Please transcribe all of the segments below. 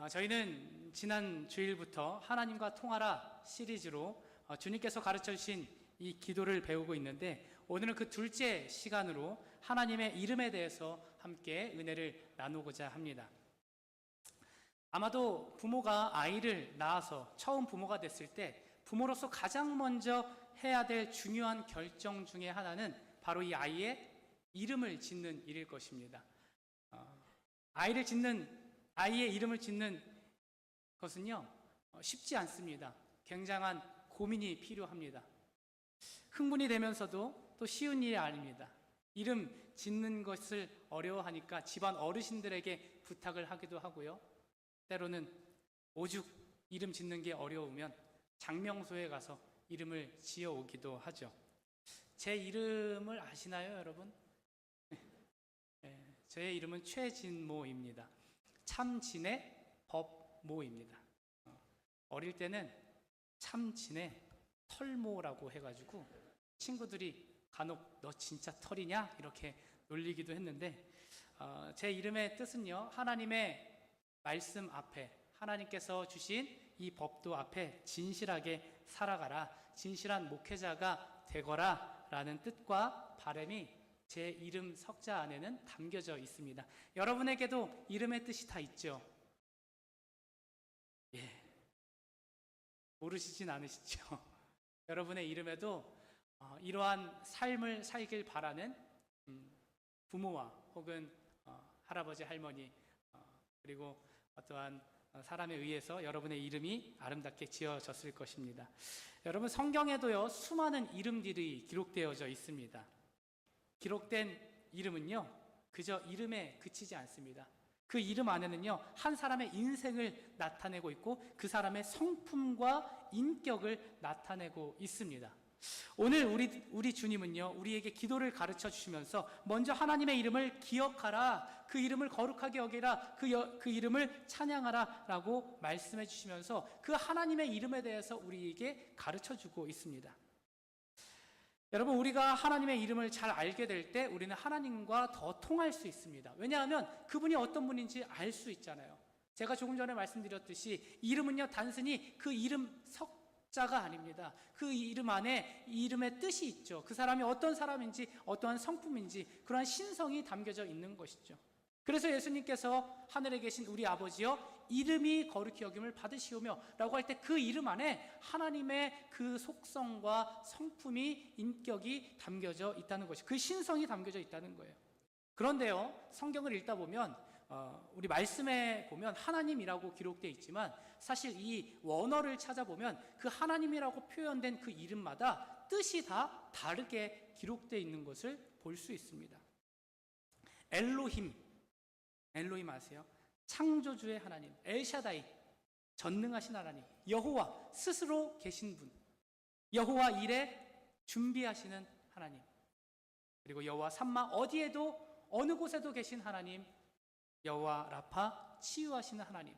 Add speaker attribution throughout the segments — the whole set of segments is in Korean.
Speaker 1: 저희는 지난 주일부터 하나님과 통하라 시리즈로 주님께서 가르쳐 주신 이 기도를 배우고 있는데, 오늘은 그 둘째 시간으로 하나님의 이름에 대해서 함께 은혜를 나누고자 합니다. 아마도 부모가 아이를 낳아서 처음 부모가 됐을 때 부모로서 가장 먼저 해야 될 중요한 결정 중에 하나는 바로 이 아이의 이름을 짓는 일일 것입니다. 아이의 이름을 짓는 것은요, 쉽지 않습니다. 굉장한 고민이 필요합니다. 흥분이 되면서도 또 쉬운 일이 아닙니다. 이름 짓는 것을 어려워하니까 집안 어르신들에게 부탁을 하기도 하고요. 때로는 오죽 이름 짓는 게 어려우면 장명소에 가서 이름을 지어 오기도 하죠. 제 이름을 아시나요, 여러분? 제 이름은 최진모입니다. 참진의 법모입니다. 어릴 때는 참진의 털모라고 해가지고 친구들이 간혹 너 진짜 털이냐? 이렇게 놀리기도 했는데, 제 이름의 뜻은요, 하나님의 말씀 앞에, 하나님께서 주신 이 법도 앞에 진실하게 살아가라, 진실한 목회자가 되거라 라는 뜻과 바람이 제 이름 석자 안에는 담겨져 있습니다. 여러분에게도 이름의 뜻이 다 있죠? 모르시진 않으시죠? 여러분의 이름에도 이러한 삶을 살길 바라는 부모와 혹은 할아버지, 할머니, 그리고 어떠한 사람에 의해서 여러분의 이름이 아름답게 지어졌을 것입니다. 여러분, 성경에도요, 수많은 이름들이 기록되어져 있습니다. 기록된 이름은요, 그저 이름에 그치지 않습니다. 그 이름 안에는요, 한 사람의 인생을 나타내고 있고 그 사람의 성품과 인격을 나타내고 있습니다. 오늘 우리 주님은요, 우리에게 기도를 가르쳐 주시면서 먼저 하나님의 이름을 기억하라, 그 이름을 거룩하게 여기라, 그 이름을 찬양하라 라고 말씀해 주시면서 그 하나님의 이름에 대해서 우리에게 가르쳐 주고 있습니다. 여러분, 우리가 하나님의 이름을 잘 알게 될 때 우리는 하나님과 더 통할 수 있습니다. 왜냐하면 그분이 어떤 분인지 알 수 있잖아요. 제가 조금 전에 말씀드렸듯이 이름은요, 단순히 그 이름 석자가 아닙니다. 그 이름 안에 이름의 뜻이 있죠. 그 사람이 어떤 사람인지, 어떠한 성품인지, 그러한 신성이 담겨져 있는 것이죠. 그래서 예수님께서 하늘에 계신 우리 아버지여 이름이 거룩히 여김을 받으시오며 라고 할 때 그 이름 안에 하나님의 그 속성과 성품이, 인격이 담겨져 있다는 것이, 그 신성이 담겨져 있다는 거예요. 그런데요, 성경을 읽다 보면 우리 말씀에 보면 하나님이라고 기록되어 있지만 사실 이 원어를 찾아보면 그 하나님이라고 표현된 그 이름마다 뜻이 다 다르게 기록되어 있는 것을 볼 수 있습니다. 엘로힘 아세요? 창조주의 하나님, 엘샤다이, 전능하신 하나님, 여호와, 스스로 계신 분, 여호와 일에 준비하시는 하나님, 그리고 여호와 삼마, 어디에도 어느 곳에도 계신 하나님, 여호와 라파, 치유하시는 하나님.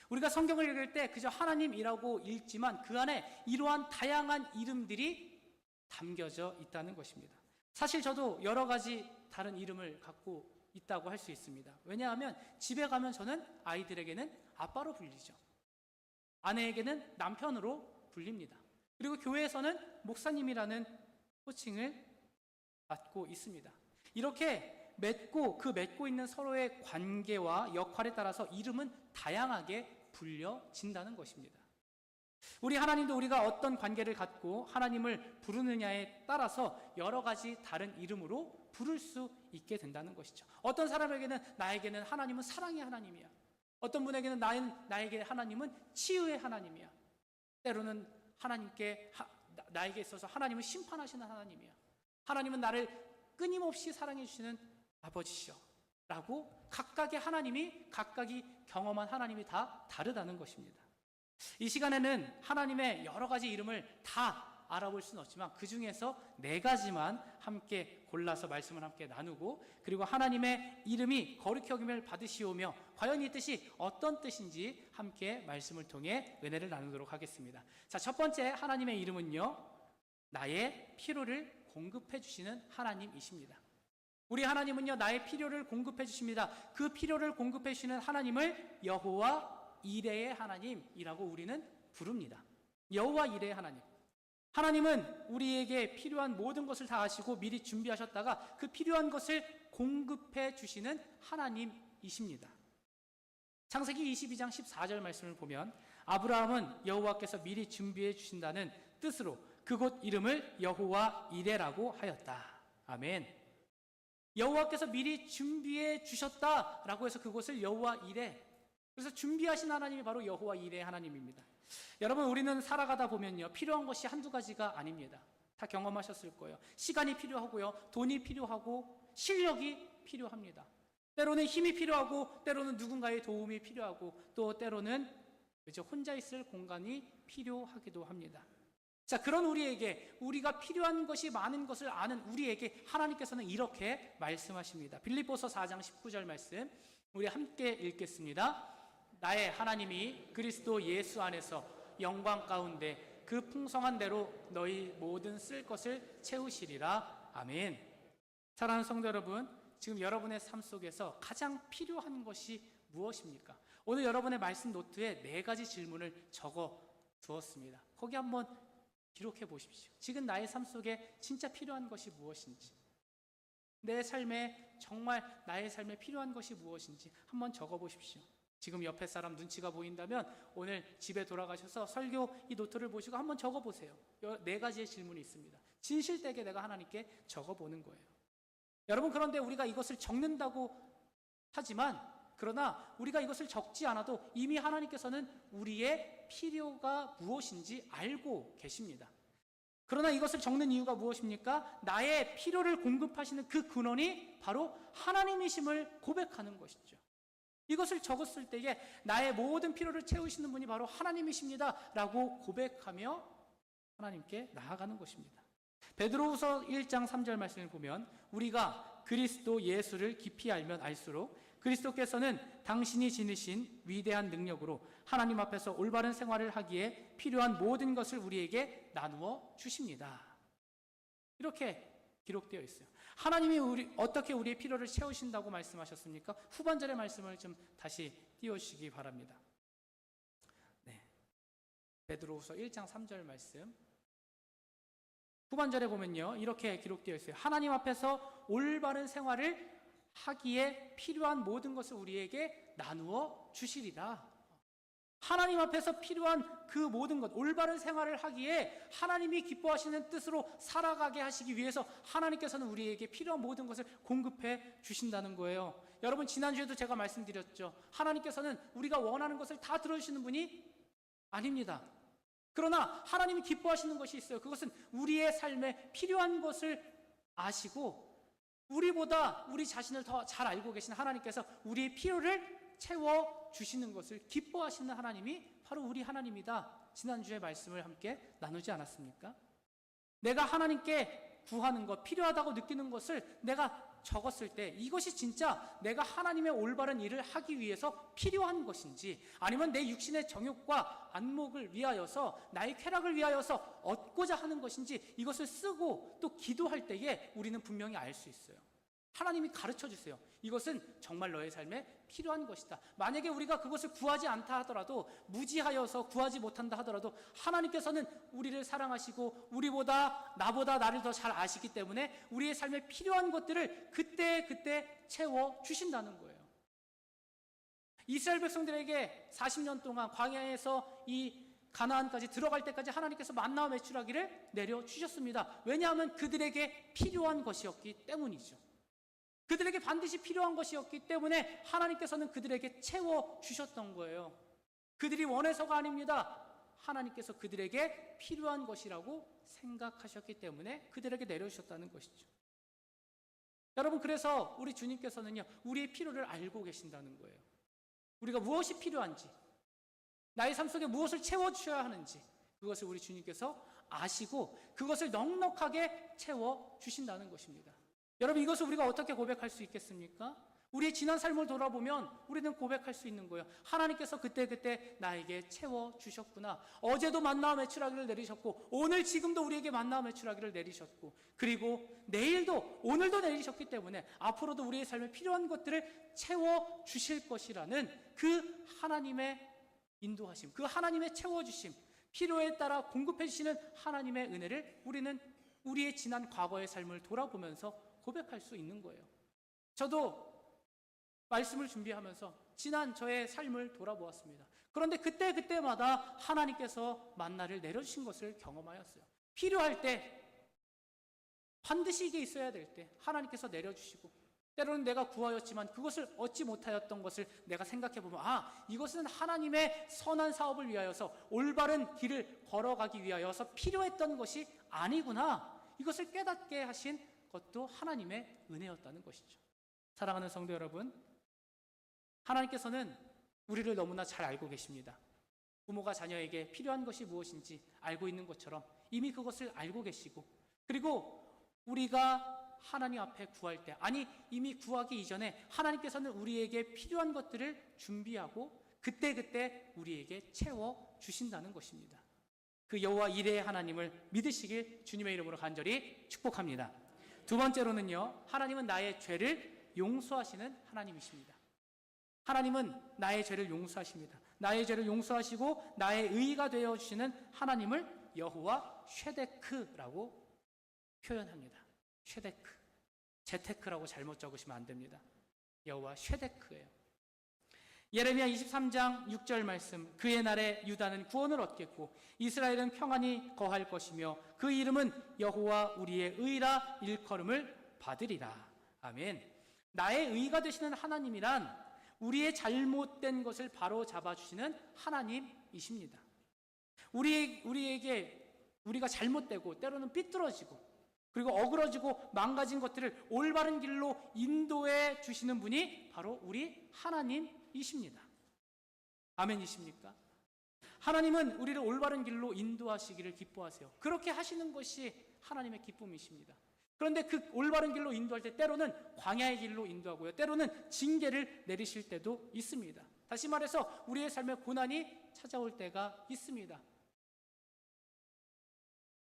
Speaker 1: 우리가 성경을 읽을 때 그저 하나님이라고 읽지만 그 안에 이러한 다양한 이름들이 담겨져 있다는 것입니다. 사실 저도 여러 가지 다른 이름을 갖고 있다고 할 수 있습니다. 왜냐하면 집에 가면 저는 아이들에게는 아빠로 불리죠. 아내에게는 남편으로 불립니다. 그리고 교회에서는 목사님이라는 호칭을 받고 있습니다. 이렇게 맺고 있는 서로의 관계와 역할에 따라서 이름은 다양하게 불려진다는 것입니다. 우리 하나님도 우리가 어떤 관계를 갖고 하나님을 부르느냐에 따라서 여러 가지 다른 이름으로 부를 수 있게 된다는 것이죠. 어떤 사람에게는 나에게는 하나님은 사랑의 하나님이야. 어떤 분에게는 나에게 하나님은 치유의 하나님이야. 때로는 나에게 있어서 하나님은 심판하시는 하나님이야. 하나님은 나를 끊임없이 사랑해 주시는 아버지시여 라고 각각의 하나님이, 각각이 경험한 하나님이 다 다르다는 것입니다. 이 시간에는 하나님의 여러 가지 이름을 다 알아볼 수는 없지만 그 중에서 4가지만 함께 골라서 말씀을 함께 나누고, 그리고 하나님의 이름이 거룩히 여김을 받으시오며 과연 이 뜻이 어떤 뜻인지 함께 말씀을 통해 은혜를 나누도록 하겠습니다. 자, 첫 번째 하나님의 이름은요, 나의 필요를 공급해 주시는 하나님이십니다. 우리 하나님은요, 나의 필요를 공급해 주십니다. 그 필요를 공급해 주시는 하나님을 여호와 이레의 하나님이라고 우리는 부릅니다. 여호와 이레의 하나님. 하나님은 우리에게 필요한 모든 것을 다 아시고 미리 준비하셨다가 그 필요한 것을 공급해 주시는 하나님이십니다. 창세기 22장 14절 말씀을 보면 아브라함은 여호와께서 미리 준비해 주신다는 뜻으로 그곳 이름을 여호와 이레라고 하였다. 아멘. 여호와께서 미리 준비해 주셨다라고 해서 그곳을 여호와 이레. 그래서 준비하신 하나님이 바로 여호와 이레 하나님입니다. 여러분, 우리는 살아가다 보면요, 필요한 것이 한두 가지가 아닙니다. 다 경험하셨을 거예요. 시간이 필요하고요, 돈이 필요하고 실력이 필요합니다. 때로는 힘이 필요하고 때로는 누군가의 도움이 필요하고 또 때로는 혼자 있을 공간이 필요하기도 합니다. 자, 그런 우리에게, 우리가 필요한 것이 많은 것을 아는 우리에게 하나님께서는 이렇게 말씀하십니다. 빌립보서 4장 19절 말씀 우리 함께 읽겠습니다. 나의 하나님이 그리스도 예수 안에서 영광 가운데 그 풍성한 대로 너희 모든 쓸 것을 채우시리라. 아멘. 사랑하는 성도 여러분, 지금 여러분의 삶 속에서 가장 필요한 것이 무엇입니까? 오늘 여러분의 말씀 노트에 4가지 질문을 적어 두었습니다. 거기 한번 기록해 보십시오. 지금 나의 삶 속에 진짜 필요한 것이 무엇인지, 내 삶에 정말 나의 삶에 필요한 것이 무엇인지 한번 적어 보십시오. 지금 옆에 사람 눈치가 보인다면 오늘 집에 돌아가셔서 설교 이 노트를 보시고 한번 적어 보세요. 4가지의 질문이 있습니다. 진실되게 내가 하나님께 적어 보는 거예요. 여러분, 그런데 우리가 이것을 적는다고 하지만, 그러나 우리가 이것을 적지 않아도 이미 하나님께서는 우리의 필요가 무엇인지 알고 계십니다. 그러나 이것을 적는 이유가 무엇입니까? 나의 필요를 공급하시는 그 근원이 바로 하나님이심을 고백하는 것이죠. 이것을 적었을 때에 나의 모든 필요를 채우시는 분이 바로 하나님이십니다 라고 고백하며 하나님께 나아가는 것입니다. 베드로후서 1장 3절 말씀을 보면 우리가 그리스도 예수를 깊이 알면 알수록 그리스도께서는 당신이 지니신 위대한 능력으로 하나님 앞에서 올바른 생활을 하기에 필요한 모든 것을 우리에게 나누어 주십니다. 이렇게 기록되어 있어요. 하나님이 어떻게 우리의 필요를 채우신다고 말씀하셨습니까? 후반절의 말씀을 좀 다시 띄워주시기 바랍니다. 네. 베드로후서 1장 3절 말씀. 후반절에 보면요, 이렇게 기록되어 있어요. 하나님 앞에서 올바른 생활을 하기에 필요한 모든 것을 우리에게 나누어 주시리라. 하나님 앞에서 필요한 그 모든 것, 올바른 생활을 하기에 하나님이 기뻐하시는 뜻으로 살아가게 하시기 위해서 하나님께서는 우리에게 필요한 모든 것을 공급해 주신다는 거예요. 여러분, 지난주에도 제가 말씀드렸죠. 하나님께서는 우리가 원하는 것을 다 들어주시는 분이 아닙니다. 그러나 하나님이 기뻐하시는 것이 있어요. 그것은 우리의 삶에 필요한 것을 아시고 우리보다 우리 자신을 더 잘 알고 계신 하나님께서 우리의 필요를 채워주시는 것을 기뻐하시는 하나님이 바로 우리 하나님이다. 지난주에 말씀을 함께 나누지 않았습니까? 내가 하나님께 구하는 것, 필요하다고 느끼는 것을 내가 적었을 때 이것이 진짜 내가 하나님의 올바른 일을 하기 위해서 필요한 것인지, 아니면 내 육신의 정욕과 안목을 위하여서 나의 쾌락을 위하여서 얻고자 하는 것인지, 이것을 쓰고 또 기도할 때에 우리는 분명히 알 수 있어요. 하나님이 가르쳐 주세요. 이것은 정말 너의 삶에 필요한 것이다. 만약에 우리가 그것을 구하지 않다 하더라도, 무지하여서 구하지 못한다 하더라도 하나님께서는 우리를 사랑하시고 나보다 나를 더 잘 아시기 때문에 우리의 삶에 필요한 것들을 그때 채워 주신다는 거예요. 이스라엘 백성들에게 40년 동안 광야에서 이 가나안까지 들어갈 때까지 하나님께서 만나와 메추라기를 내려주셨습니다. 왜냐하면 그들에게 필요한 것이었기 때문이죠. 그들에게 반드시 필요한 것이었기 때문에 하나님께서는 그들에게 채워주셨던 거예요. 그들이 원해서가 아닙니다. 하나님께서 그들에게 필요한 것이라고 생각하셨기 때문에 그들에게 내려주셨다는 것이죠. 여러분, 그래서 우리 주님께서는요, 우리의 필요를 알고 계신다는 거예요. 우리가 무엇이 필요한지, 나의 삶 속에 무엇을 채워주셔야 하는지, 그것을 우리 주님께서 아시고 그것을 넉넉하게 채워주신다는 것입니다. 여러분, 이것을 우리가 어떻게 고백할 수 있겠습니까? 우리의 지난 삶을 돌아보면 우리는 고백할 수 있는 거예요. 하나님께서 그때 나에게 채워주셨구나. 어제도 만나와 메추라기를 내리셨고 오늘 지금도 우리에게 만나와 메추라기를 내리셨고, 그리고 내일도 오늘도 내리셨기 때문에 앞으로도 우리의 삶에 필요한 것들을 채워주실 것이라는 그 하나님의 인도하심, 그 하나님의 채워주심, 필요에 따라 공급해 주시는 하나님의 은혜를 우리는 우리의 지난 과거의 삶을 돌아보면서 고백할 수 있는 거예요. 저도 말씀을 준비하면서 지난 저의 삶을 돌아보았습니다. 그런데 그때마다 하나님께서 만나를 내려주신 것을 경험하였어요. 필요할 때, 반드시 이게 있어야 될 때 하나님께서 내려주시고, 때로는 내가 구하였지만 그것을 얻지 못하였던 것을 내가 생각해보면, 이것은 하나님의 선한 사업을 위하여서, 올바른 길을 걸어가기 위하여서 필요했던 것이 아니구나, 이것을 깨닫게 하신 것도 하나님의 은혜였다는 것이죠. 사랑하는 성도 여러분, 하나님께서는 우리를 너무나 잘 알고 계십니다. 부모가 자녀에게 필요한 것이 무엇인지 알고 있는 것처럼 이미 그것을 알고 계시고, 그리고 우리가 하나님 앞에 구할 때, 아니 이미 구하기 이전에 하나님께서는 우리에게 필요한 것들을 준비하고 그때그때 우리에게 채워 주신다는 것입니다. 그 여호와 이레의 하나님을 믿으시길 주님의 이름으로 간절히 축복합니다. 두 번째로는요, 하나님은 나의 죄를 용서하시는 하나님이십니다. 하나님은 나의 죄를 용서하십니다. 나의 죄를 용서하시고 나의 의가 되어주시는 하나님을 여호와 쉐데크라고 표현합니다. 쉐데크, 제테크라고 잘못 적으시면 안 됩니다. 여호와 쉐데크예요. 예레미야 23장 6절 말씀, 그의 날에 유다는 구원을 얻겠고 이스라엘은 평안히 거할 것이며 그 이름은 여호와 우리의 의라 일컬음을 받으리라. 아멘. 나의 의가 되시는 하나님이란 우리의 잘못된 것을 바로 잡아주시는 하나님이십니다. 우리가 잘못되고 때로는 삐뚤어지고 그리고 어그러지고 망가진 것들을 올바른 길로 인도해 주시는 분이 바로 우리 하나님이십니다. 아멘이십니까? 하나님은 우리를 올바른 길로 인도하시기를 기뻐하세요. 그렇게 하시는 것이 하나님의 기쁨이십니다. 그런데 그 올바른 길로 인도할 때 때로는 광야의 길로 인도하고요, 때로는 징계를 내리실 때도 있습니다. 다시 말해서 우리의 삶에 고난이 찾아올 때가 있습니다.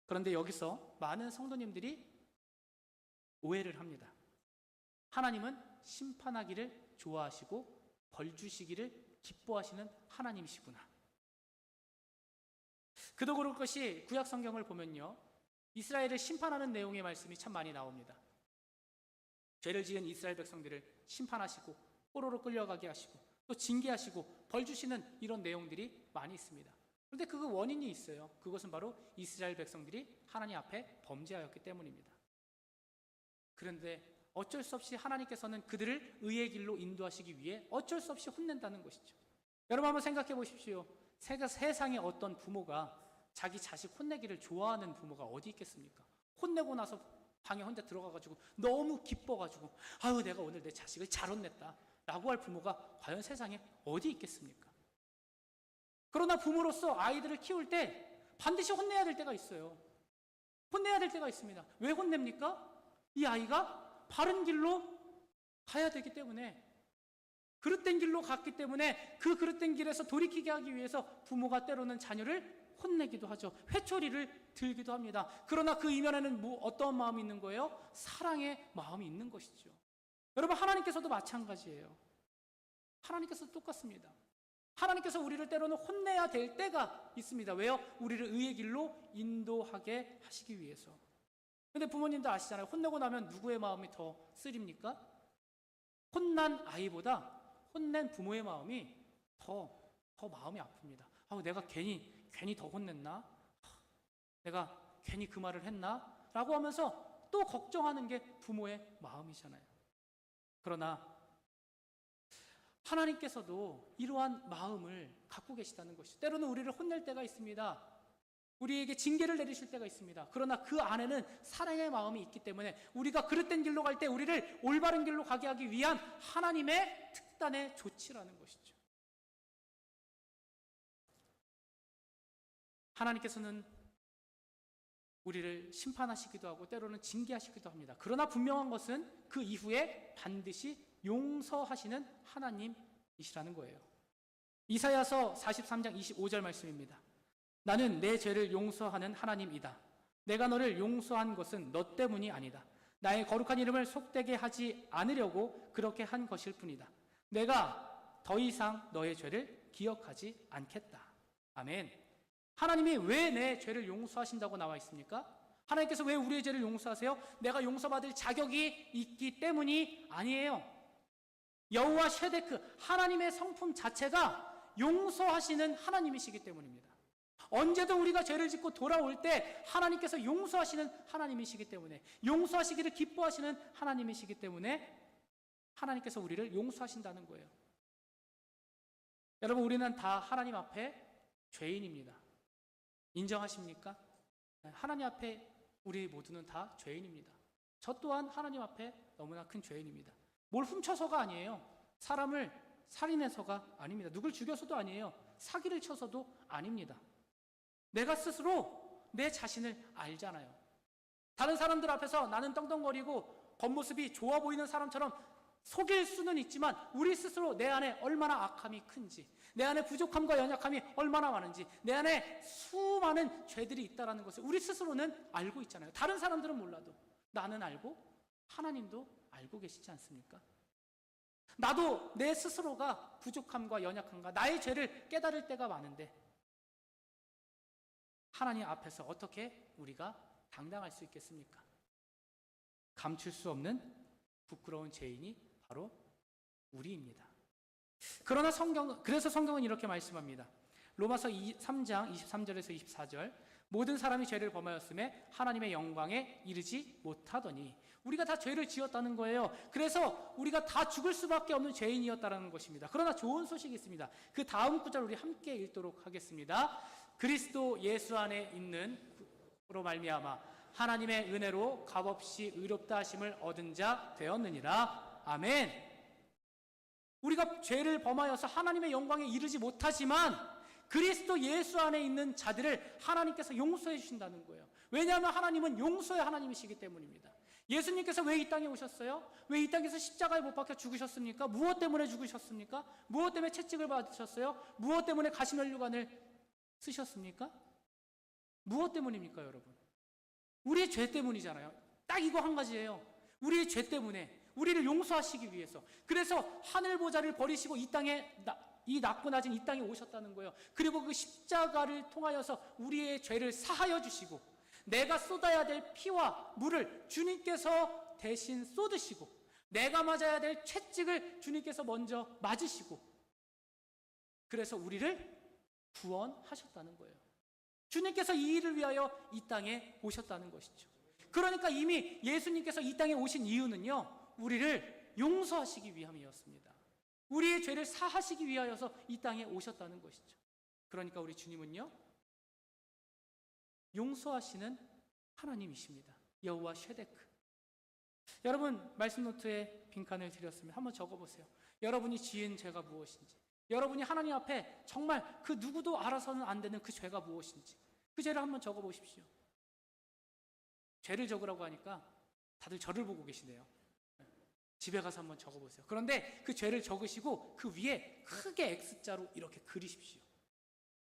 Speaker 1: 그런데 여기서 많은 성도님들이 오해를 합니다. 하나님은 심판하기를 좋아하시고 벌 주시기를 기뻐하시는 하나님이시구나. 그도 그럴 것이 구약 성경을 보면요, 이스라엘을 심판하는 내용의 말씀이 참 많이 나옵니다. 죄를 지은 이스라엘 백성들을 심판하시고 포로로 끌려가게 하시고 또 징계하시고 벌 주시는 이런 내용들이 많이 있습니다. 그런데 그 원인이 있어요. 그것은 바로 이스라엘 백성들이 하나님 앞에 범죄하였기 때문입니다. 그런데 어쩔 수 없이 하나님께서는 그들을 의의 길로 인도하시기 위해 어쩔 수 없이 혼낸다는 것이죠. 여러분 한번 생각해 보십시오. 세상에 어떤 부모가 자기 자식 혼내기를 좋아하는 부모가 어디 있겠습니까? 혼내고 나서 방에 혼자 들어가가지고 너무 기뻐가지고 아유 내가 오늘 내 자식을 잘 혼냈다 라고 할 부모가 과연 세상에 어디 있겠습니까? 그러나 부모로서 아이들을 키울 때 반드시 혼내야 될 때가 있어요. 혼내야 될 때가 있습니다. 왜 혼냅니까? 이 아이가 바른 길로 가야 되기 때문에, 그릇된 길로 갔기 때문에 그 그릇된 길에서 돌이키게 하기 위해서 부모가 때로는 자녀를 혼내기도 하죠. 회초리를 들기도 합니다. 그러나 그 이면에는 어떤 마음이 있는 거예요? 사랑의 마음이 있는 것이죠. 여러분 하나님께서도 마찬가지예요. 하나님께서도 똑같습니다. 하나님께서 우리를 때로는 혼내야 될 때가 있습니다. 왜요? 우리를 의의 길로 인도하게 하시기 위해서. 근데 부모님도 아시잖아요. 혼내고 나면 누구의 마음이 더 쓰립니까? 혼난 아이보다 혼낸 부모의 마음이 더 마음이 아픕니다. 내가 괜히 더 혼냈나? 내가 괜히 그 말을 했나? 라고 하면서 또 걱정하는 게 부모의 마음이잖아요. 그러나 하나님께서도 이러한 마음을 갖고 계시다는 것이죠. 때로는 우리를 혼낼 때가 있습니다. 우리에게 징계를 내리실 때가 있습니다. 그러나 그 안에는 사랑의 마음이 있기 때문에 우리가 그릇된 길로 갈 때 우리를 올바른 길로 가게 하기 위한 하나님의 특단의 조치라는 것이죠. 하나님께서는 우리를 심판하시기도 하고 때로는 징계하시기도 합니다. 그러나 분명한 것은 그 이후에 반드시 용서하시는 하나님이시라는 거예요. 이사야서 43장 25절 말씀입니다. 나는 내 죄를 용서하는 하나님이다. 내가 너를 용서한 것은 너 때문이 아니다. 나의 거룩한 이름을 속되게 하지 않으려고 그렇게 한 것일 뿐이다. 내가 더 이상 너의 죄를 기억하지 않겠다. 아멘. 하나님이 왜 내 죄를 용서하신다고 나와 있습니까? 하나님께서 왜 우리의 죄를 용서하세요? 내가 용서받을 자격이 있기 때문이 아니에요. 여호와 쉐데크, 하나님의 성품 자체가 용서하시는 하나님이시기 때문입니다. 언제든 우리가 죄를 짓고 돌아올 때 하나님께서 용서하시는 하나님이시기 때문에, 용서하시기를 기뻐하시는 하나님이시기 때문에 하나님께서 우리를 용서하신다는 거예요. 여러분, 우리는 다 하나님 앞에 죄인입니다. 인정하십니까? 하나님 앞에 우리 모두는 다 죄인입니다. 저 또한 하나님 앞에 너무나 큰 죄인입니다. 뭘 훔쳐서가 아니에요. 사람을 살인해서가 아닙니다. 누굴 죽여서도 아니에요. 사기를 쳐서도 아닙니다. 내가 스스로 내 자신을 알잖아요. 다른 사람들 앞에서 나는 떵떵거리고 겉모습이 좋아 보이는 사람처럼 속일 수는 있지만 우리 스스로 내 안에 얼마나 악함이 큰지, 내 안에 부족함과 연약함이 얼마나 많은지, 내 안에 수많은 죄들이 있다는 것을 우리 스스로는 알고 있잖아요. 다른 사람들은 몰라도 나는 알고 하나님도 알고 계시지 않습니까? 나도 내 스스로가 부족함과 연약함과 나의 죄를 깨달을 때가 많은데 하나님 앞에서 어떻게 우리가 당당할 수 있겠습니까? 감출 수 없는 부끄러운 죄인이 바로 우리입니다. 그래서 성경은 이렇게 말씀합니다. 로마서 3장 23절에서 24절, 모든 사람이 죄를 범하였음에 하나님의 영광에 이르지 못하더니, 우리가 다 죄를 지었다는 거예요. 그래서 우리가 다 죽을 수밖에 없는 죄인이었다는 것입니다. 그러나 좋은 소식이 있습니다. 그 다음 구절 우리 함께 읽도록 하겠습니다. 그리스도 예수 안에 있는 로 말미암아 하나님의 은혜로 값없이 의롭다 하심을 얻은 자 되었느니라. 아멘. 우리가 죄를 범하여서 하나님의 영광에 이르지 못하지만 그리스도 예수 안에 있는 자들을 하나님께서 용서해 주신다는 거예요. 왜냐하면 하나님은 용서의 하나님이시기 때문입니다. 예수님께서 왜 이 땅에 오셨어요? 왜 이 땅에서 십자가에 못 박혀 죽으셨습니까? 무엇 때문에 죽으셨습니까? 무엇 때문에 채찍을 받으셨어요? 무엇 때문에 가시면류관을 쓰셨습니까? 무엇 때문입니까, 여러분? 우리의 죄 때문이잖아요. 딱 이거 한 가지예요. 우리의 죄 때문에, 우리를 용서하시기 위해서. 그래서 하늘 보좌를 버리시고 이 땅에, 이 낮고 낮은 이 땅에 오셨다는 거예요. 그리고 그 십자가를 통하여서 우리의 죄를 사하여 주시고, 내가 쏟아야 될 피와 물을 주님께서 대신 쏟으시고, 내가 맞아야 될 채찍을 주님께서 먼저 맞으시고, 그래서 우리를 구원하셨다는 거예요. 주님께서 이 일을 위하여 이 땅에 오셨다는 것이죠. 그러니까 이미 예수님께서 이 땅에 오신 이유는요, 우리를 용서하시기 위함이었습니다. 우리의 죄를 사하시기 위하여서 이 땅에 오셨다는 것이죠. 그러니까 우리 주님은요, 용서하시는 하나님이십니다. 여호와 쉐데크. 여러분, 말씀 노트에 빈칸을 드렸으면 한번 적어보세요. 여러분이 지은 죄가 무엇인지, 여러분이 하나님 앞에 정말 그 누구도 알아서는 안 되는 그 죄가 무엇인지, 그 죄를 한번 적어보십시오. 죄를 적으라고 하니까 다들 저를 보고 계시네요. 집에 가서 한번 적어보세요. 그런데 그 죄를 적으시고 그 위에 크게 X자로 이렇게 그리십시오.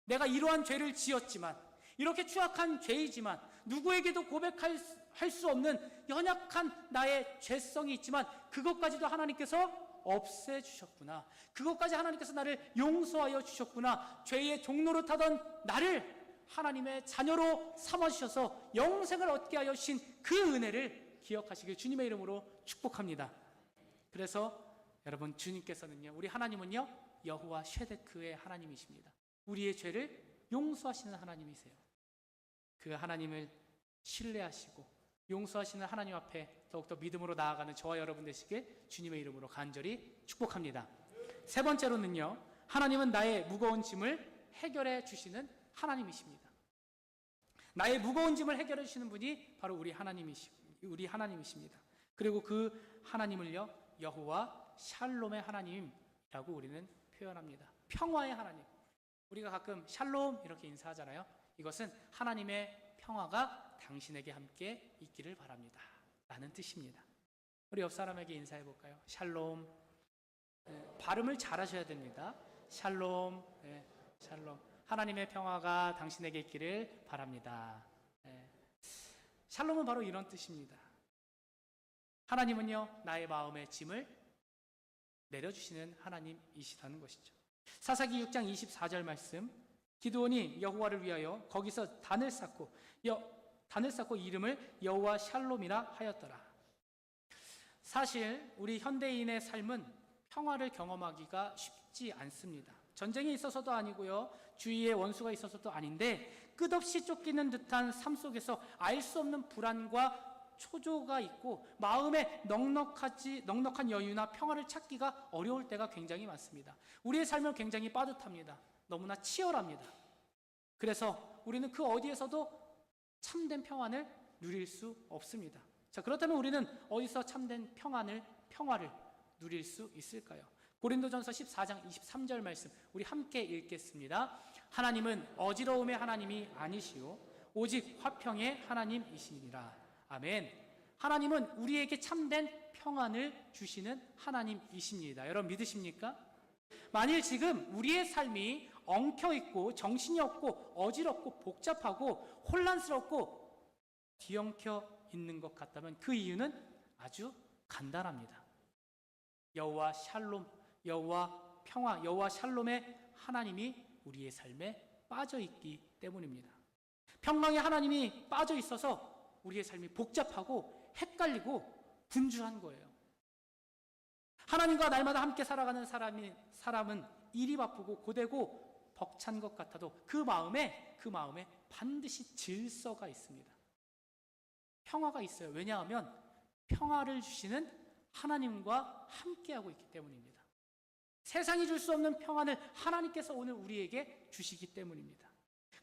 Speaker 1: 내가 이러한 죄를 지었지만, 이렇게 추악한 죄이지만, 누구에게도 고백할 수 없는 연약한 나의 죄성이 있지만 그것까지도 하나님께서 없애주셨구나. 그것까지 하나님께서 나를 용서하여 주셨구나. 죄의 종로로 타던 나를 하나님의 자녀로 삼아주셔서 영생을 얻게 하여 주신 그 은혜를 기억하시길 주님의 이름으로 축복합니다. 그래서 여러분, 주님께서는요, 우리 하나님은요, 여호와 쉐데크의 하나님이십니다. 우리의 죄를 용서하시는 하나님이세요. 그 하나님을 신뢰하시고 용서하시는 하나님 앞에 더욱더 믿음으로 나아가는 저와 여러분 되시길 주님의 이름으로 간절히 축복합니다. 세 번째로는요, 하나님은 나의 무거운 짐을 해결해 주시는 하나님이십니다. 나의 무거운 짐을 해결해 주시는 분이 바로 우리 하나님이십니다. 그리고 그 하나님을요, 여호와 샬롬의 하나님이라고 우리는 표현합니다. 평화의 하나님. 우리가 가끔 샬롬 이렇게 인사하잖아요. 이것은 하나님의 평화가 당신에게 함께 있기를 바랍니다 라는 뜻입니다. 우리 옆 사람에게 인사해 볼까요? 샬롬. 발음을 잘 하셔야 됩니다. 샬롬. 샬롬. 하나님의 평화가 당신에게 있기를 바랍니다. 샬롬은 바로 이런 뜻입니다. 하나님은요, 나의 마음의 짐을 내려주시는 하나님이시다는 것이죠. 사사기 6장 24절 말씀, 기드온이 여호와를 위하여 거기서 단을 쌓고 이름을 여호와 샬롬이라 하였더라. 사실 우리 현대인의 삶은 평화를 경험하기가 쉽지 않습니다. 전쟁이 있어서도 아니고요, 주위에 원수가 있어서도 아닌데, 끝없이 쫓기는 듯한 삶 속에서 알 수 없는 불안과 초조가 있고 마음에 넉넉한 여유나 평화를 찾기가 어려울 때가 굉장히 많습니다. 우리의 삶은 굉장히 빠듯합니다. 너무나 치열합니다. 그래서 우리는 그 어디에서도 참된 평안을 누릴 수 없습니다. 자, 그렇다면 우리는 어디서 참된 평화를 누릴 수 있을까요? 고린도전서 14장 23절 말씀 우리 함께 읽겠습니다. 하나님은 어지러움의 하나님이 아니시오 오직 화평의 하나님이시니라. 아멘. 하나님은 우리에게 참된 평안을 주시는 하나님이십니다. 여러분 믿으십니까? 만일 지금 우리의 삶이 엉켜있고 정신이 없고 어지럽고 복잡하고 혼란스럽고 뒤엉켜 있는 것 같다면 그 이유는 아주 간단합니다. 여호와 샬롬, 여호와 평화, 여호와 샬롬의 하나님이 우리의 삶에 빠져있기 때문입니다. 평강의 하나님이 빠져있어서 우리의 삶이 복잡하고 헷갈리고 분주한 거예요. 하나님과 날마다 함께 살아가는 사람은 일이 바쁘고 고되고 벅찬 것 같아도 그 마음에 반드시 질서가 있습니다. 평화가 있어요. 왜냐하면 평화를 주시는 하나님과 함께하고 있기 때문입니다. 세상이 줄 수 없는 평안을 하나님께서 오늘 우리에게 주시기 때문입니다.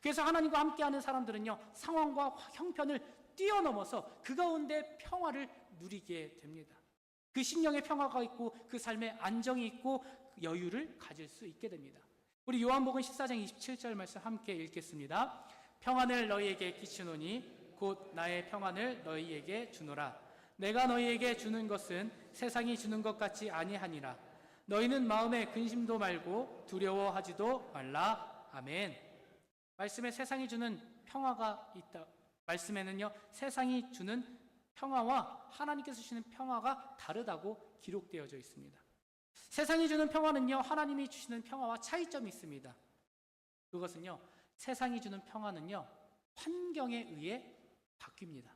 Speaker 1: 그래서 하나님과 함께하는 사람들은요, 상황과 형편을 뛰어넘어서 그 가운데 평화를 누리게 됩니다. 그 심령의 평화가 있고 그 삶의 안정이 있고 여유를 가질 수 있게 됩니다. 우리 요한복음 14장 27절 말씀 함께 읽겠습니다. 평안을 너희에게 끼치노니 곧 나의 평안을 너희에게 주노라. 내가 너희에게 주는 것은 세상이 주는 것 같지 아니하니라. 너희는 마음에 근심도 말고 두려워하지도 말라. 아멘. 말씀에 세상이 주는 평화가 있다. 말씀에는요, 세상이 주는 평화와 하나님께서 주시는 평화가 다르다고 기록되어져 있습니다. 세상이 주는 평화는요, 하나님이 주시는 평화와 차이점이 있습니다. 그것은요, 세상이 주는 평화는요, 환경에 의해 바뀝니다.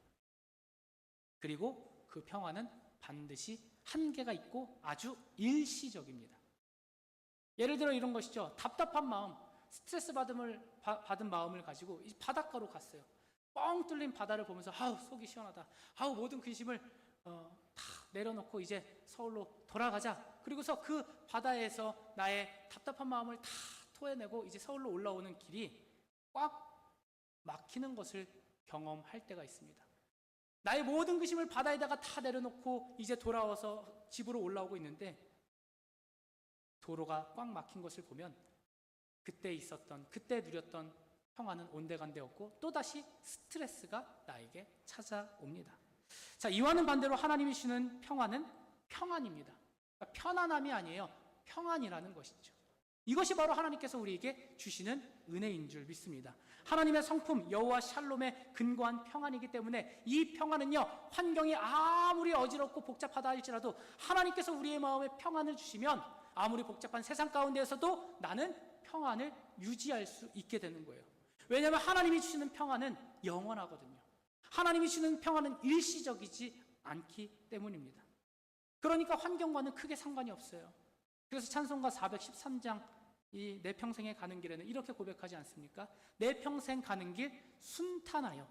Speaker 1: 그리고 그 평화는 반드시 한계가 있고 아주 일시적입니다. 예를 들어 이런 것이죠. 답답한 마음, 스트레스 받은 마음을 가지고 바닷가로 갔어요. 뻥 뚫린 바다를 보면서 아우 속이 시원하다. 아우 모든 근심을 다 내려놓고 이제 서울로 돌아가자. 그리고서 그 바다에서 나의 답답한 마음을 다 토해내고 이제 서울로 올라오는 길이 꽉 막히는 것을 경험할 때가 있습니다. 나의 모든 근심을 바다에다가 다 내려놓고 이제 돌아와서 집으로 올라오고 있는데 도로가 꽉 막힌 것을 보면 그때 누렸던 평화는 온데간데 없고 또다시 스트레스가 나에게 찾아옵니다. 자, 이와는 반대로 하나님이 주시는 평화는 평안입니다. 그러니까 편안함이 아니에요. 평안이라는 것이죠. 이것이 바로 하나님께서 우리에게 주시는 은혜인 줄 믿습니다. 하나님의 성품 여호와 샬롬의 근거한 평안이기 때문에 이 평안은요, 환경이 아무리 어지럽고 복잡하다 할지라도 하나님께서 우리의 마음에 평안을 주시면 아무리 복잡한 세상 가운데에서도 나는 평안을 유지할 수 있게 되는 거예요. 왜냐하면 하나님이 주시는 평안은 영원하거든요. 하나님이 주시는 평안은 일시적이지 않기 때문입니다. 그러니까 환경과는 크게 상관이 없어요. 그래서 찬송가 413장 이 내 평생에 가는 길에는 이렇게 고백하지 않습니까? 내 평생 가는 길 순탄하여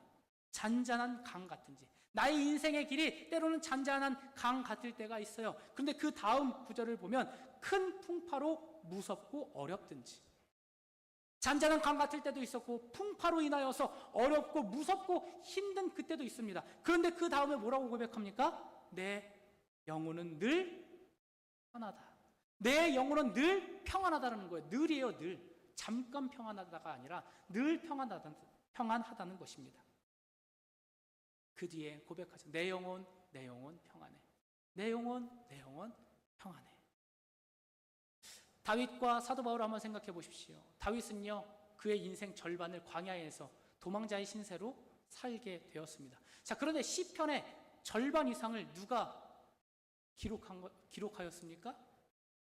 Speaker 1: 잔잔한 강 같은지. 나의 인생의 길이 때로는 잔잔한 강 같을 때가 있어요. 그런데 그 다음 구절을 보면 큰 풍파로 무섭고 어렵든지. 잔잔한 강 같을 때도 있었고 풍파로 인하여서 어렵고 무섭고 힘든 그때도 있습니다. 그런데 그 다음에 뭐라고 고백합니까? 내 영혼은 늘 편하다. 내 영혼은 늘 평안하다는 거예요. 늘이에요, 늘. 잠깐 평안하다가 아니라 늘 평안하다는 것입니다. 그 뒤에 고백하죠. 내 영혼 평안해. 내 영혼 평안해. 다윗과 사도 바울을 한번 생각해 보십시오. 다윗은요, 그의 인생 절반을 광야에서 도망자의 신세로 살게 되었습니다. 자, 그런데 시편의 절반 이상을 누가 기록하였습니까?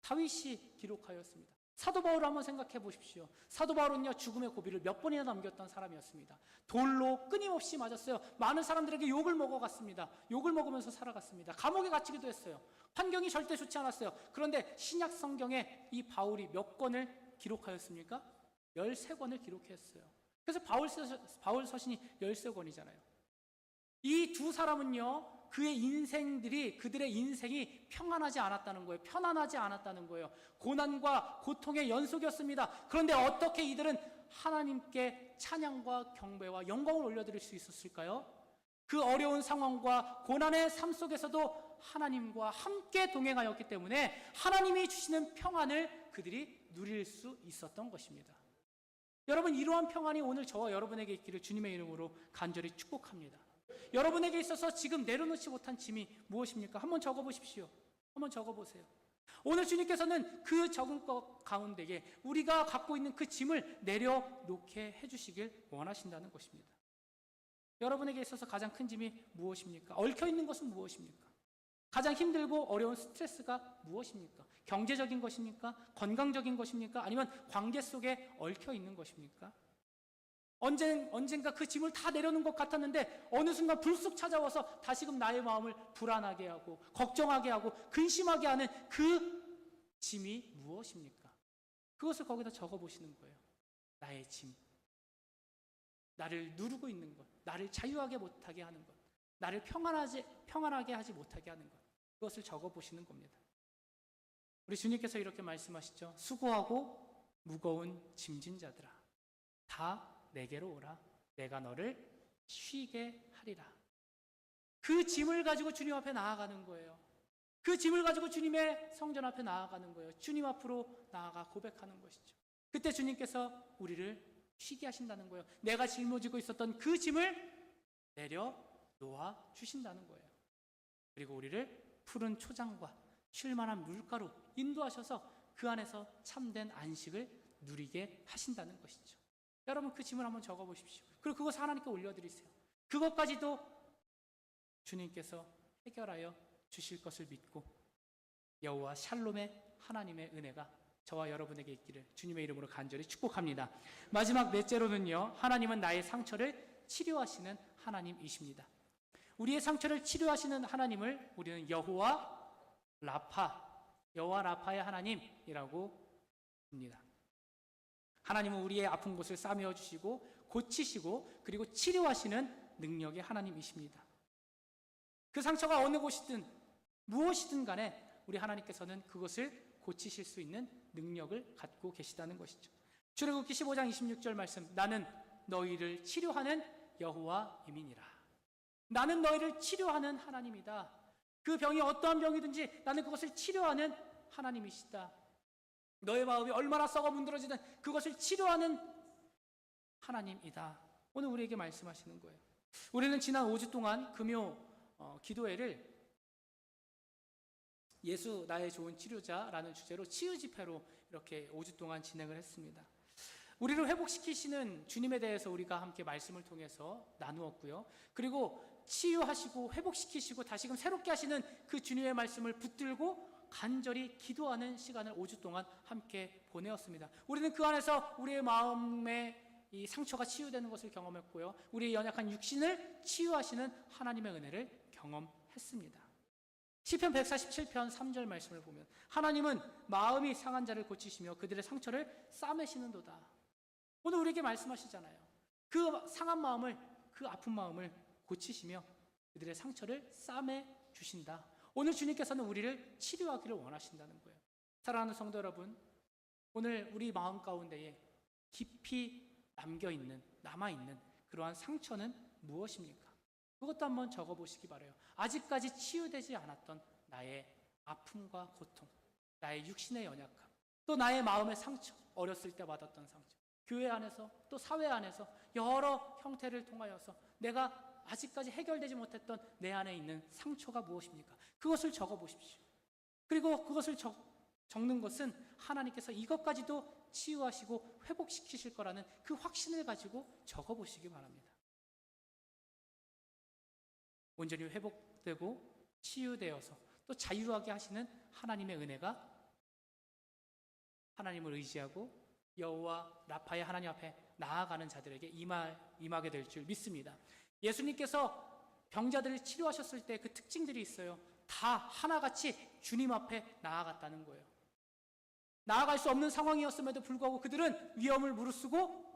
Speaker 1: 다윗이 기록하였습니다. 사도 바울을 한번 생각해 보십시오. 사도 바울은요, 죽음의 고비를 몇 번이나 넘겼던 사람이었습니다. 돌로 끊임없이 맞았어요. 많은 사람들에게 욕을 먹어갔습니다. 욕을 먹으면서 살아갔습니다. 감옥에 갇히기도 했어요. 환경이 절대 좋지 않았어요. 그런데 신약 성경에 이 바울이 몇 권을 기록하였습니까? 13권을 기록했어요. 그래서 바울 서신이 13권이잖아요. 이 두 사람은요, 그들의 인생이 평안하지 않았다는 거예요. 편안하지 않았다는 거예요. 고난과 고통의 연속이었습니다. 그런데 어떻게 이들은 하나님께 찬양과 경배와 영광을 올려드릴 수 있었을까요? 그 어려운 상황과 고난의 삶 속에서도 하나님과 함께 동행하였기 때문에 하나님이 주시는 평안을 그들이 누릴 수 있었던 것입니다. 여러분, 이러한 평안이 오늘 저와 여러분에게 있기를 주님의 이름으로 간절히 축복합니다. 여러분에게 있어서 지금 내려놓지 못한 짐이 무엇입니까? 한번 적어보십시오. 한번 적어보세요. 오늘 주님께서는 그 적은 것 가운데에 우리가 갖고 있는 그 짐을 내려놓게 해주시길 원하신다는 것입니다. 여러분에게 있어서 가장 큰 짐이 무엇입니까? 얽혀있는 것은 무엇입니까? 가장 힘들고 어려운 스트레스가 무엇입니까? 경제적인 것입니까? 건강적인 것입니까? 아니면 관계 속에 얽혀있는 것입니까? 언젠가 그 짐을 다 내려놓은 것 같았는데 어느 순간 불쑥 찾아와서 다시금 나의 마음을 불안하게 하고 걱정하게 하고 근심하게 하는 그 짐이 무엇입니까? 그것을 거기다 적어보시는 거예요. 나의 짐, 나를 누르고 있는 것, 나를 자유하게 못하게 하는 것, 나를 평안하게 하지 못하게 하는 것, 그것을 적어보시는 겁니다. 우리 주님께서 이렇게 말씀하시죠. 수고하고 무거운 짐진 자들아, 다 내게로 오라. 내가 너를 쉬게 하리라. 그 짐을 가지고 주님 앞에 나아가는 거예요. 그 짐을 가지고 주님의 성전 앞에 나아가는 거예요. 주님 앞으로 나아가 고백하는 것이죠. 그때 주님께서 우리를 쉬게 하신다는 거예요. 내가 짊어지고 있었던 그 짐을 내려놓아 주신다는 거예요. 그리고 우리를 푸른 초장과 쉴만한 물가로 인도하셔서 그 안에서 참된 안식을 누리게 하신다는 것이죠. 여러분, 그 짐을 한번 적어보십시오. 그리고 그것을 하나님께 올려드리세요. 그것까지도 주님께서 해결하여 주실 것을 믿고 여호와 샬롬의 하나님의 은혜가 저와 여러분에게 있기를 주님의 이름으로 간절히 축복합니다. 마지막 넷째로는요, 하나님은 나의 상처를 치료하시는 하나님이십니다. 우리의 상처를 치료하시는 하나님을 우리는 여호와 라파의 하나님이라고 합니다. 하나님은 우리의 아픈 곳을 싸매어 주시고 고치시고 그리고 치료하시는 능력의 하나님이십니다. 그 상처가 어느 곳이든 무엇이든 간에 우리 하나님께서는 그것을 고치실 수 있는 능력을 갖고 계시다는 것이죠. 출애굽기 15장 26절 말씀, 나는 너희를 치료하는 여호와임이니라. 나는 너희를 치료하는 하나님이다. 그 병이 어떠한 병이든지 나는 그것을 치료하는 하나님이시다. 너의 마음이 얼마나 썩어 문드러지든 그것을 치료하는 하나님이다. 오늘 우리에게 말씀하시는 거예요. 우리는 지난 5주 동안 금요 기도회를 예수 나의 좋은 치료자라는 주제로 치유 집회로 이렇게 5주 동안 진행을 했습니다. 우리를 회복시키시는 주님에 대해서 우리가 함께 말씀을 통해서 나누었고요. 그리고 치유하시고 회복시키시고 다시금 새롭게 하시는 그 주님의 말씀을 붙들고 간절히 기도하는 시간을 5주 동안 함께 보내었습니다. 우리는 그 안에서 우리의 마음의 이 상처가 치유되는 것을 경험했고요. 우리의 연약한 육신을 치유하시는 하나님의 은혜를 경험했습니다. 시편 147편 3절 말씀을 보면 하나님은 마음이 상한 자를 고치시며 그들의 상처를 싸매시는도다. 오늘 우리에게 말씀하시잖아요. 그 상한 마음을, 그 아픈 마음을 고치시며 그들의 상처를 싸매 주신다. 오늘 주님께서는 우리를 치료하기를 원하신다는 거예요. 사랑하는 성도 여러분, 오늘 우리 마음 가운데에 깊이 남아있는 그러한 상처는 무엇입니까? 그것도 한번 적어보시기 바라요. 아직까지 치유되지 않았던 나의 아픔과 고통, 나의 육신의 연약함, 또 나의 마음의 상처, 어렸을 때 받았던 상처, 교회 안에서 또 사회 안에서 여러 형태를 통하여서 내가 아직까지 해결되지 못했던 내 안에 있는 상처가 무엇입니까? 그것을 적어보십시오. 그리고 그것을 적는 것은 하나님께서 이것까지도 치유하시고 회복시키실 거라는 그 확신을 가지고 적어보시기 바랍니다. 온전히 회복되고 치유되어서 또 자유하게 하시는 하나님의 은혜가 하나님을 의지하고 여호와 라파의 하나님 앞에 나아가는 자들에게 임하게 될 줄 믿습니다. 예수님께서 병자들을 치료하셨을 때 그 특징들이 있어요. 다 하나같이 주님 앞에 나아갔다는 거예요. 나아갈 수 없는 상황이었음에도 불구하고 그들은 위험을 무릅쓰고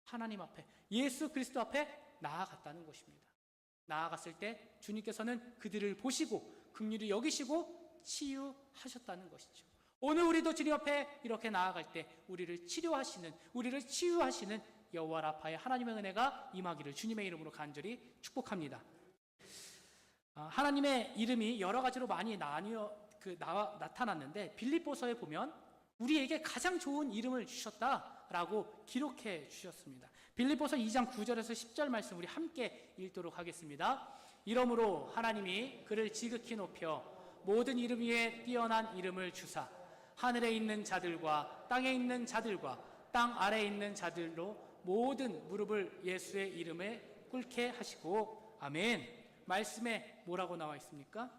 Speaker 1: 하나님 앞에, 예수 그리스도 앞에 나아갔다는 것입니다. 나아갔을 때 주님께서는 그들을 보시고 긍휼히 여기시고 치유하셨다는 것이죠. 오늘 우리도 주님 앞에 이렇게 나아갈 때 우리를 치료하시는, 우리를 치유하시는 여호와 라파의 하나님의 은혜가 임하기를 주님의 이름으로 간절히 축복합니다. 하나님의 이름이 여러 가지로 많이 나타났는데 빌립보서에 보면 우리에게 가장 좋은 이름을 주셨다라고 기록해 주셨습니다. 빌립보서 2장 9절에서 10절 말씀 우리 함께 읽도록 하겠습니다. 이러므로 하나님이 그를 지극히 높여 모든 이름 위에 뛰어난 이름을 주사 하늘에 있는 자들과 땅에 있는 자들과 땅 아래에 있는 자들로 모든 무릎을 예수의 이름에 꿇게 하시고 아멘. 말씀에 뭐라고 나와 있습니까?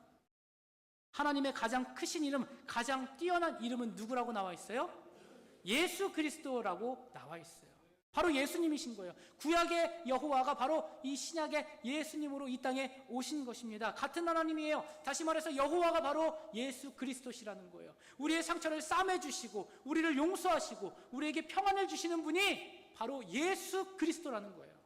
Speaker 1: 하나님의 가장 크신 이름, 가장 뛰어난 이름은 누구라고 나와 있어요? 예수 그리스도라고 나와 있어요. 바로 예수님이신 거예요. 구약의 여호와가 바로 이 신약의 예수님으로 이 땅에 오신 것입니다. 같은 하나님이에요. 다시 말해서 여호와가 바로 예수 그리스도시라는 거예요. 우리의 상처를 싸매주시고 우리를 용서하시고 우리에게 평안을 주시는 분이 바로 예수 그리스도라는 거예요.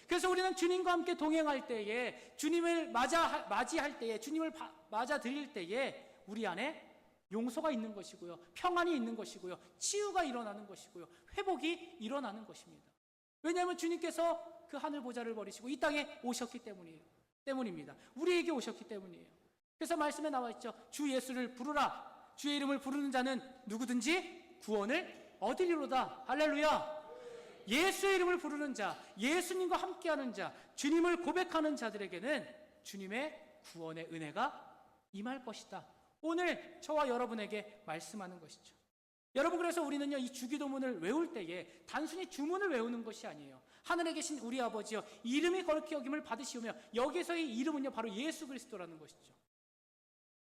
Speaker 1: 그래서 우리는 주님과 함께 동행할 때에, 주님을 맞이할 때에, 주님을 맞아들일 때에 우리 안에 용서가 있는 것이고요, 평안이 있는 것이고요, 치유가 일어나는 것이고요, 회복이 일어나는 것입니다. 왜냐하면 주님께서 그 하늘 보좌를 버리시고 이 땅에 오셨기 때문입니다. 우리에게 오셨기 때문이에요. 그래서 말씀에 나와 있죠. 주 예수를 부르라. 주의 이름을 부르는 자는 누구든지 구원을 얻으리로다. 할렐루야. 예수의 이름을 부르는 자, 예수님과 함께하는 자, 주님을 고백하는 자들에게는 주님의 구원의 은혜가 임할 것이다. 오늘 저와 여러분에게 말씀하는 것이죠. 여러분, 그래서 우리는요, 이 주기도문을 외울 때에 단순히 주문을 외우는 것이 아니에요. 하늘에 계신 우리 아버지여, 이름이 거룩히 여김을 받으시오며, 여기서의 이름은요 바로 예수 그리스도라는 것이죠.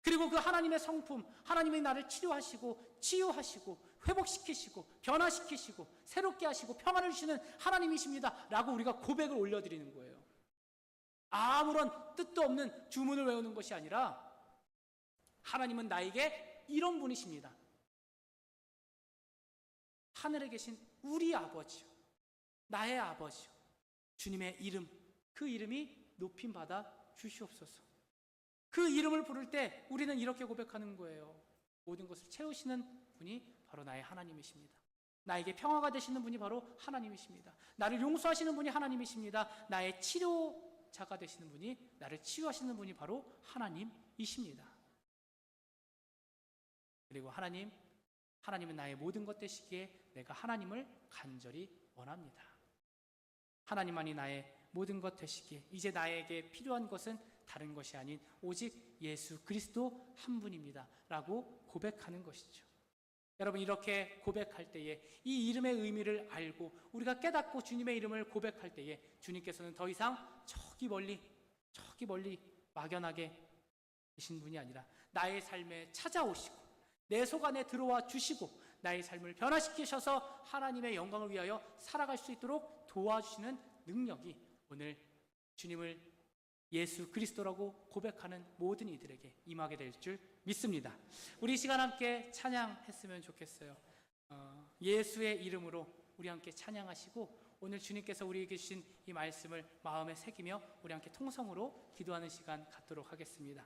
Speaker 1: 그리고 그 하나님의 성품, 하나님이 나를 치료하시고 치유하시고 회복시키시고 변화시키시고 새롭게 하시고 평안을 주시는 하나님이십니다 라고 우리가 고백을 올려드리는 거예요. 아무런 뜻도 없는 주문을 외우는 것이 아니라 하나님은 나에게 이런 분이십니다. 하늘에 계신 우리 아버지요, 나의 아버지요, 주님의 이름, 그 이름이 높임받아 주시옵소서. 그 이름을 부를 때 우리는 이렇게 고백하는 거예요. 모든 것을 채우시는 분이 바로 나의 하나님이십니다. 나에게 평화가 되시는 분이 바로 하나님이십니다. 나를 용서하시는 분이 하나님이십니다. 나의 치료자가 되시는 분이, 나를 치유하시는 분이 바로 하나님이십니다. 그리고 하나님은 나의 모든 것 되시기에 내가 하나님을 간절히 원합니다. 하나님만이 나의 모든 것 되시기에 이제 나에게 필요한 것은 다른 것이 아닌 오직 예수 그리스도 한 분입니다 라고 고백하는 것이죠. 여러분, 이렇게 고백할 때에 이 이름의 의미를 알고 우리가 깨닫고 주님의 이름을 고백할 때에 주님께서는 더 이상 저기 멀리 막연하게 계신 분이 아니라 나의 삶에 찾아오시고 내 속 안에 들어와 주시고 나의 삶을 변화시키셔서 하나님의 영광을 위하여 살아갈 수 있도록 도와주시는 능력이 오늘 주님을 예수 그리스도라고 고백하는 모든 이들에게 임하게 될 줄 믿습니다. 우리 이 시간 함께 찬양했으면 좋겠어요. 예수의 이름으로 우리 함께 찬양하시고 오늘 주님께서 우리에게 주신 이 말씀을 마음에 새기며 우리 함께 통성으로 기도하는 시간 갖도록 하겠습니다.